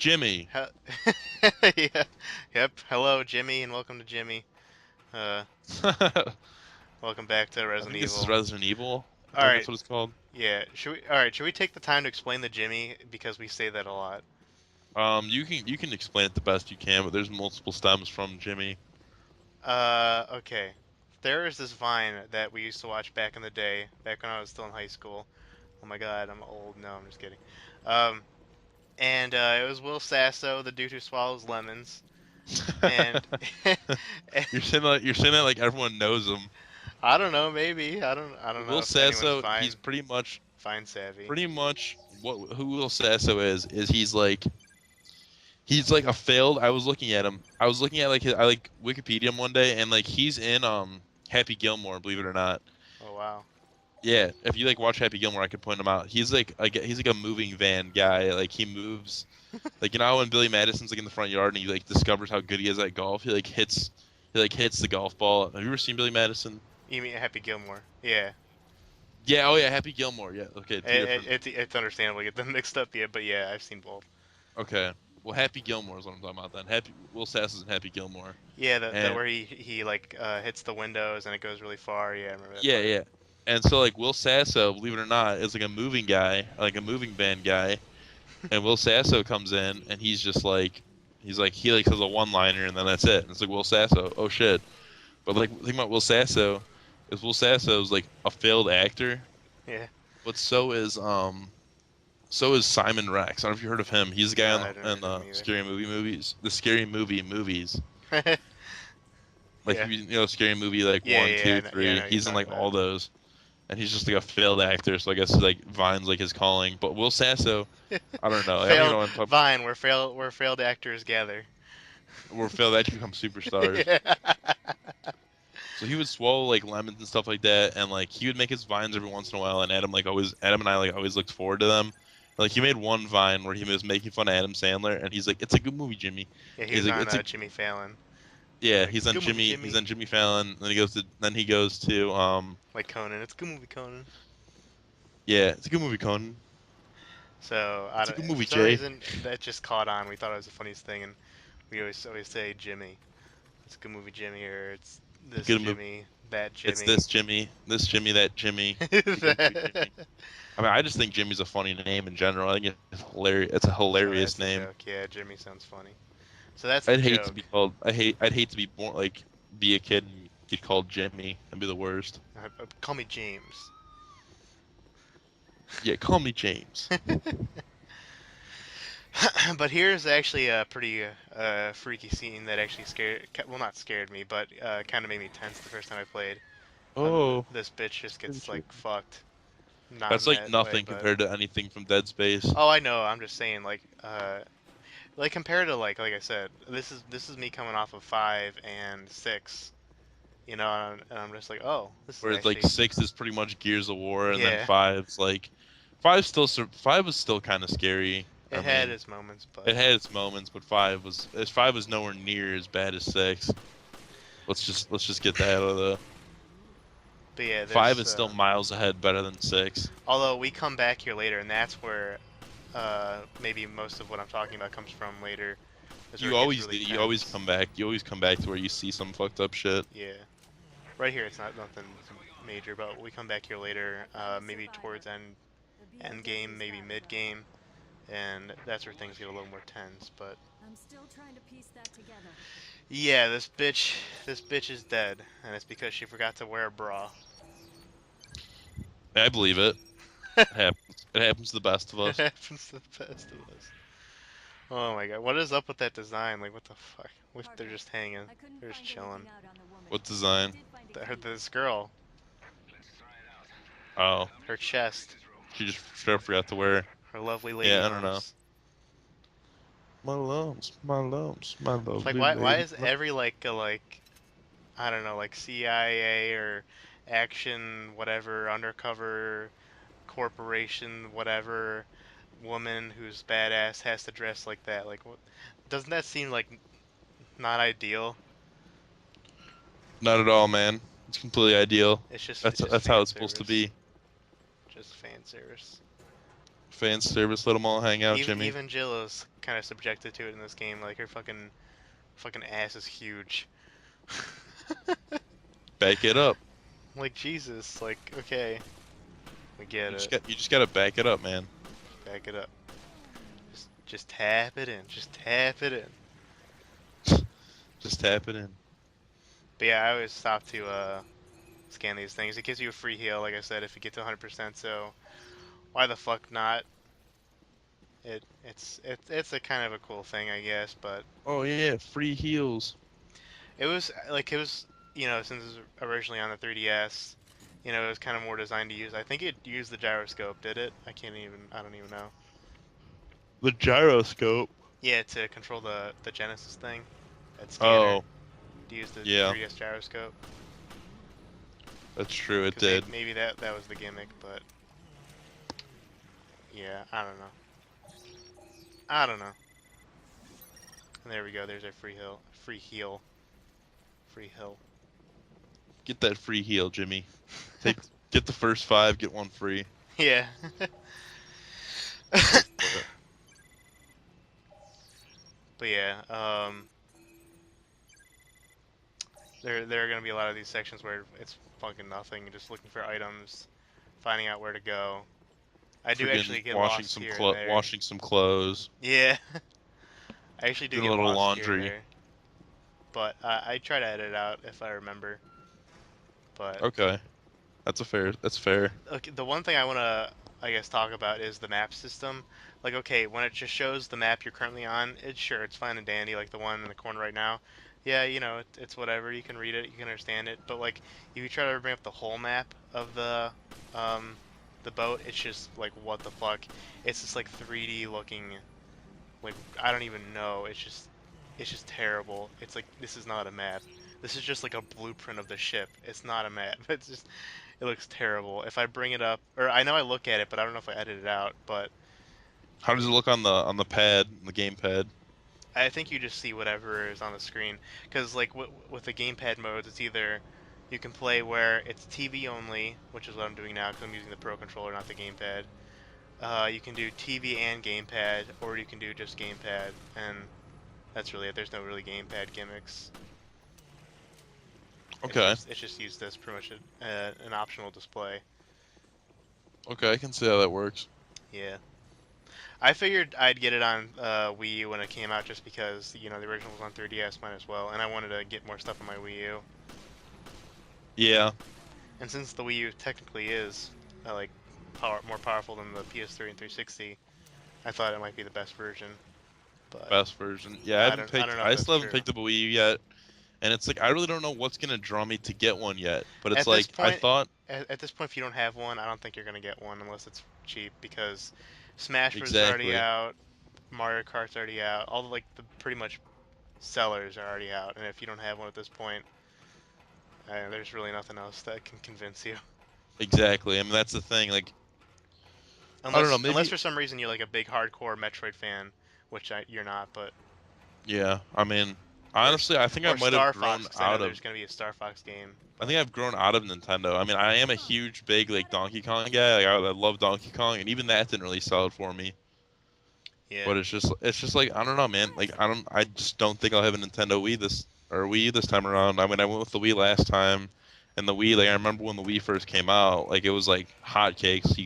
Jimmy. Yeah. Yep. Hello, Jimmy, and welcome to Jimmy. Uh, I Welcome back to Resident think this is Evil. Resident Evil. I All think right. that's what it's called. Yeah. Should we? All right. Should we take the time to explain the Jimmy because we say that a lot? You can explain it the best you can, but there's multiple stems from Jimmy. Okay. There is this Vine that we used to watch back in the day, back when I was still in high school. Oh my God, I'm old. No, I'm just kidding. Um, and It was Will Sasso, the dude who swallows lemons, and You're saying that like everyone knows him. I don't know, maybe I don't know Will if anyone's Sasso, he's Vine Vine savvy. pretty much what who Will Sasso is he's like a failed. I was looking at him. I was looking at like I like Wikipedia him one day, and like he's in Happy Gilmore, believe it or not. Oh wow. Yeah, if you like watch Happy Gilmore, I could point him out. He's like a moving van guy. Like he moves, like you know how when Billy Madison's like in the front yard and he like discovers how good he is at golf. He like hits the golf ball. Have you ever seen Billy Madison? You mean Happy Gilmore? Yeah. Yeah. Oh yeah, Happy Gilmore. Yeah. Okay, two different. It's understandable to get them mixed up, yeah, but yeah, I've seen both. Okay. Well, Happy Gilmore is what I'm talking about then. Happy Will Sass is in Happy Gilmore, Yeah, the and where he like hits the windows and it goes really far. Yeah, I remember that yeah, part. yeah. And so like Will Sasso, believe it or not, is like a moving guy, like a moving van guy. And Will Sasso comes in and he like says a one liner and then that's it. And it's like Will Sasso, oh shit. But like the thing about Will Sasso is Will Sasso is like a failed actor, Yeah. but so is Simon Rex. I don't know if you heard of him. He's the guy No, on I don't in heard of the him either. scary movie movies. The scary movie movies. Like Yeah. scary movie like Yeah, one, yeah, two, yeah, I three. know what you're He's in talking like about. all those. And he's just like a failed actor, so I guess like Vine's like his calling. But Will Sasso, I don't know. I don't even Failed know what I'm talking. Vine, where failed actors gather. We're failed actors become superstars. Yeah. So he would swallow like lemons and stuff like that, and like he would make his vines every once in a while. And Adam and I like always looked forward to them. Like he made one vine where he was making fun of Adam Sandler, and he's like, "It's a good movie, Jimmy." Yeah, he He's was like, on "It's a Jimmy Fallon. yeah." Like, it's a good movie, He's Jimmy. on Jimmy Fallon. Then he goes to Like Conan. It's a good movie, Conan. yeah, it's a good movie, Conan. So It's a good for movie, some Jay. reason that just caught on. We thought it was the funniest thing, and we always say Jimmy. It's a good movie, Jimmy, or it's It's a this good movie. Jimmy, that It's Jimmy. this Jimmy, that Jimmy. It's a good movie, Jimmy. I mean, I just think Jimmy's a funny name in general. I think it's hilarious. It's a So hilarious that's the name. joke. Yeah, Jimmy sounds funny. So that's the joke. I'd hate to be born like be a kid and get called Jimmy. That'd be the worst. Call me James. Yeah, call me James. But here's actually a pretty freaky scene that actually well, not scared me, but kind of made me tense the first time I played. Oh, This bitch just gets like fucked. Not that's in like that way, nothing but compared to anything from Dead Space. oh, I know. I'm just saying, like compared to like I said, this is me coming off of 5 and 6, you know, and I'm just like, oh, this is Where it's like actually, six is pretty much Gears of War, and then yeah, five was still kind of scary. I it had mean, its moments, it but had its moments, but five was nowhere near as bad as six. Let's just get that out of the. yeah, Five there's is still miles ahead, better than six. although we come back here later, and that's where maybe most of what I'm talking about comes from later. Is where it gets really You always tense. come back. You always come back to where you see some fucked up shit. Yeah, right here it's not nothing major, but we come back here later, maybe towards end game, maybe mid game, and that's where things get a little more tense. But yeah, this bitch is dead, and it's because she forgot to wear a bra. I believe it. It happens. It happens to the best of It us. happens to the best of us. Oh my god, what is up with that design? Like, what the fuck? They're just hanging. They're just chilling. What design? This girl, Oh, her chest, she just straight up forgot to wear. her lovely lady Yeah, I don't know. arms. My Like, lovely why lady. is every I don't know, like CIA or action, whatever, undercover corporation, whatever, woman who's badass has to dress like that? Like, what? Doesn't that seem like not ideal? Not at all, man. It's completely ideal. It's just That's how fan it's supposed to service. be. Just fan service. Fan service, let them all hang out, Jimmy. Even Jill is kind of subjected to it in this game. Like her fucking ass is huge. Back it up. Like Jesus, like okay, we get it. You just gotta back it up, man. Back it up. Just tap it in. Just tap it in. Just tap it in. But yeah, I always stop to scan these things. It gives you a free heal, like I said, if you get to 100%. So why the fuck not? It's a kind of a cool thing, I guess. But Oh yeah, free heals. it was since it was originally on the 3DS, it was kind of more designed to use. I think it used the gyroscope. Did it? I don't even know. The gyroscope. Yeah, to control the Genesis thing, that scanner. Oh, To use the yeah, 3DS gyroscope. that's true. It Because did. maybe that was the gimmick, but yeah, I don't know. I don't know. And there we go. There's our free heal. Free heal. Free heal. Get that free heal, Jimmy. Get the first 5, get one free. Yeah. Go for it. But yeah, there are gonna be a lot of these sections where it's fucking nothing, just looking for items, finding out where to go. I do Friggin' actually get lost here and there. washing some clothes, Yeah, I actually do doing a get little lost here and laundry. there, but I try to edit it out if I remember. But Okay, That's fair. okay, the one thing I want to, I guess, talk about is the map system. Like, okay, when it just shows the map you're currently on, it's fine and dandy, like the one in the corner right now. Yeah, it's whatever. You can read it, you can understand it. But like, if you try to bring up the whole map of um, the boat, it's just like, what the fuck? It's just like 3D looking. Like, I don't even know. It's just terrible. It's like this is not a map. This is just like a blueprint of the ship. It's not a map. It looks terrible. If I bring it up, or I know I look at it, but I don't know if I edit it out. But How does it look on the pad, the gamepad? I think you just see whatever is on the screen. Because like with the gamepad modes, it's either you can play where it's TV only, which is what I'm doing now because I'm using the Pro controller, not the gamepad. You can do TV and gamepad, or you can do just gamepad, and that's really it. There's no really gamepad gimmicks. Okay, It's just used as pretty much an optional display. okay, I can see how that works. Yeah. I figured I'd get it on Wii U when it came out just because, the original was on 3DS, might as well, and I wanted to get more stuff on my Wii U. Yeah, And since the Wii U technically is like more powerful than the PS3 and 360, I thought it might be the best version. But best version. Yeah, I haven't I don't picked. know if I that's still haven't true. picked up a Wii U yet, and it's like I really don't know what's gonna draw me to get one yet. But it's At this like I point, thought at this point, if you don't have one, I don't think you're gonna get one unless it's cheap because Smash Bros. Is already exactly, out, Mario Kart's already out, all the pretty much sellers are already out, and if you don't have one at this point, there's really nothing else that can convince you. exactly. I mean that's the thing. Like I don't know, Unless maybe. for some reason you're like a big hardcore Metroid fan, which you're not, but Yeah, I mean, or honestly, I think I or might have Star grown Fox, because I know out of. there's gonna be a Star Fox game, I but think I've grown out of Nintendo. I mean, I am a huge, big like Donkey Kong guy. Like I love Donkey Kong, and even that didn't really sell it for me. yeah, But it's just like I don't know, man. Like I just don't think I'll have a Nintendo Wii U this time around. I mean, I went with the Wii last time, and the Wii, like I remember when the Wii first came out, like it was like hotcakes.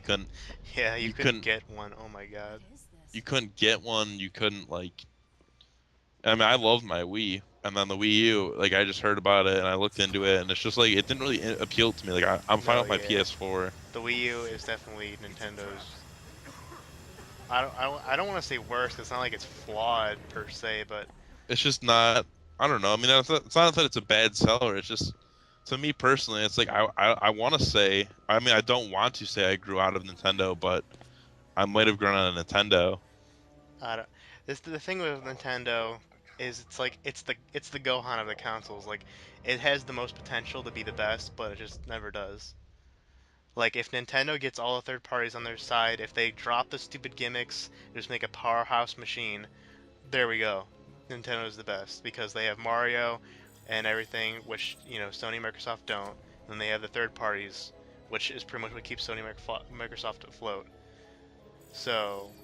yeah, you You couldn't couldn't, get one. Oh my god. you couldn't get one. You couldn't like. I mean, I loved my Wii, and then the Wii U, like I just heard about it and I looked into it, and it's just like it didn't really appeal to me. Like I'm fine No, with my yeah, PS4. the Wii U is definitely Nintendo's. I don't want to say worse. 'Cause it's not like it's flawed per se, but It's just not. I don't know. I mean, it's not that it's a bad seller. It's just to me personally, it's like I want to say. I mean, I don't want to say I grew out of Nintendo, but I might have grown out of Nintendo. I don't. The thing with Nintendo is it's like it's the Gohan of the consoles. Like it has the most potential to be the best, but it just never does. Like if Nintendo gets all the third parties on their side, if they drop the stupid gimmicks, just make a powerhouse machine, there we go. Nintendo's the best because they have Mario and everything, which Sony and Microsoft don't. And then they have the third parties, which is pretty much what keeps Sony and Microsoft afloat. So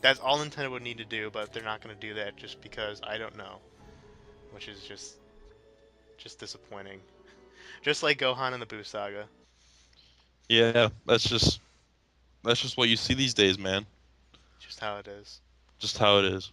that's all Nintendo would need to do, but they're not going to do that just because I don't know, which is just disappointing. Just like Gohan in the Boo Saga, Yeah, that's just what you see these days, man. just how it is. Just how it is.